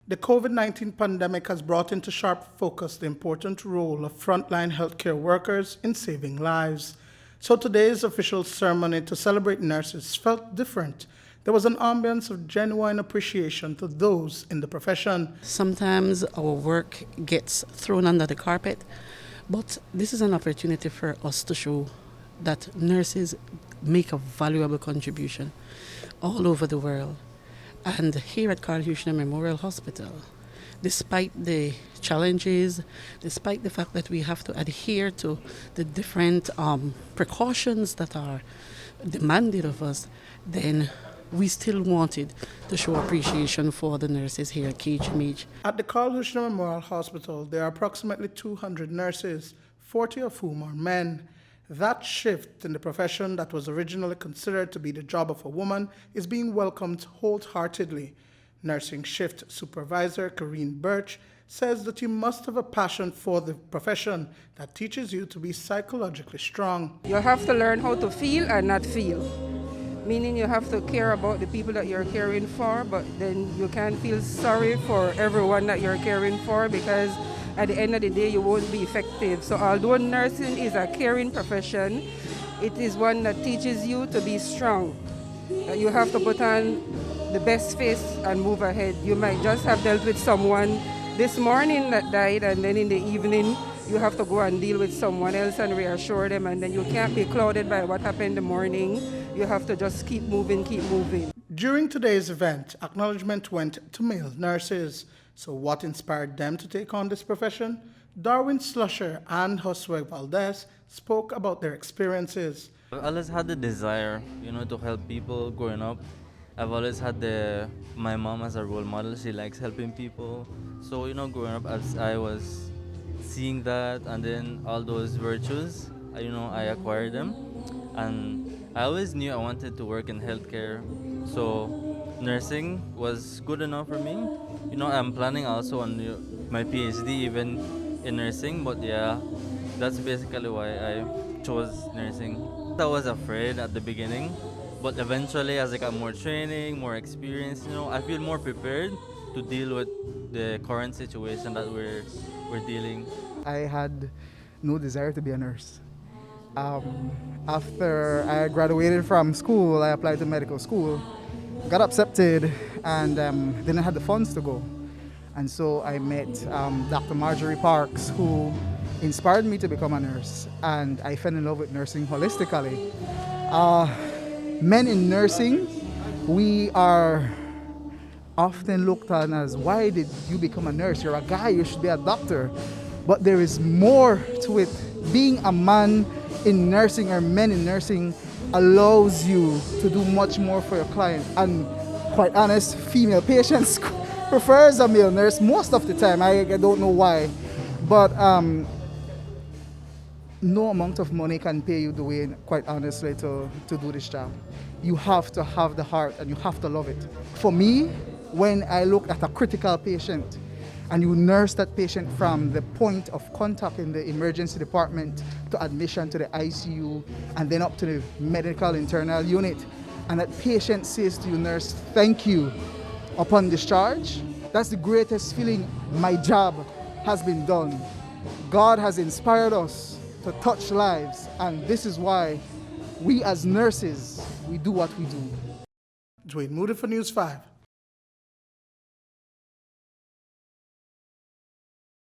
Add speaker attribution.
Speaker 1: The COVID-19 pandemic has brought into sharp focus the important role of frontline healthcare workers in saving lives. So today's official ceremony to celebrate nurses felt different. There was an ambience of genuine appreciation to those in the profession.
Speaker 2: Sometimes our work gets thrown under the carpet, but this is an opportunity for us to show that nurses make a valuable contribution all over the world. And here at Carl Hushner Memorial Hospital, despite the challenges, despite the fact that we have to adhere to the different precautions that are demanded of us, then we still wanted to show appreciation for the nurses here at KHMH.
Speaker 1: At the Carl Hushner Memorial Hospital, there are approximately 200 nurses, 40 of whom are men. That shift in the profession that was originally considered to be the job of a woman is being welcomed wholeheartedly. Nursing shift supervisor Corinne Birch says that you must have a passion for the profession that teaches you to be psychologically strong.
Speaker 3: You have to learn how to feel and not feel. Meaning you have to care about the people that you're caring for, but then you can't feel sorry for everyone that you're caring for, because at the end of the day you won't be effective. So although nursing is a caring profession, it is one that teaches you to be strong. You have to put on the best face and move ahead. You might just have dealt with someone this morning that died, and then in the evening you have to go and deal with someone else and reassure them, and then you can't be clouded by what happened in the morning. You have to just keep moving, keep moving.
Speaker 1: During today's event, acknowledgement went to male nurses. So what inspired them to take on this profession? Darwin Slusher and Josue Valdez spoke about their experiences.
Speaker 4: I've always had the desire, to help people growing up. I've always had my mom as a role model. She likes helping people. So, growing up, as I was seeing that, and then all those virtues, I acquired them. And I always knew I wanted to work in healthcare. So nursing was good enough for me. I'm planning also on my PhD even in nursing, but yeah, that's basically why I chose nursing. I was afraid at the beginning, but eventually as I got more training, more experience, I feel more prepared to deal with the current situation that we're dealing.
Speaker 5: I had no desire to be a nurse. After I graduated from school, I applied to medical school, got accepted, and then I had the funds to go. And so I met Dr. Marjorie Parks, who inspired me to become a nurse, and I fell in love with nursing holistically. Men in nursing, we are often looked on as, why did you become a nurse? You're a guy, you should be a doctor. But there is more to it. Being a man in nursing or men in nursing allows you to do much more for your client. And quite honest, female patients prefers a male nurse most of the time. I don't know why, but no amount of money can pay you the way, quite honestly, to do this job. You have to have the heart and you have to love it. For me, when I look at a critical patient and you nurse that patient from the point of contact in the emergency department to admission to the ICU and then up to the medical internal unit, and that patient says to you, nurse, thank you, upon discharge, that's the greatest feeling. My job has been done. God has inspired us to touch lives, and this is why we as nurses, we do what we do.
Speaker 1: Dwayne Moody for News 5.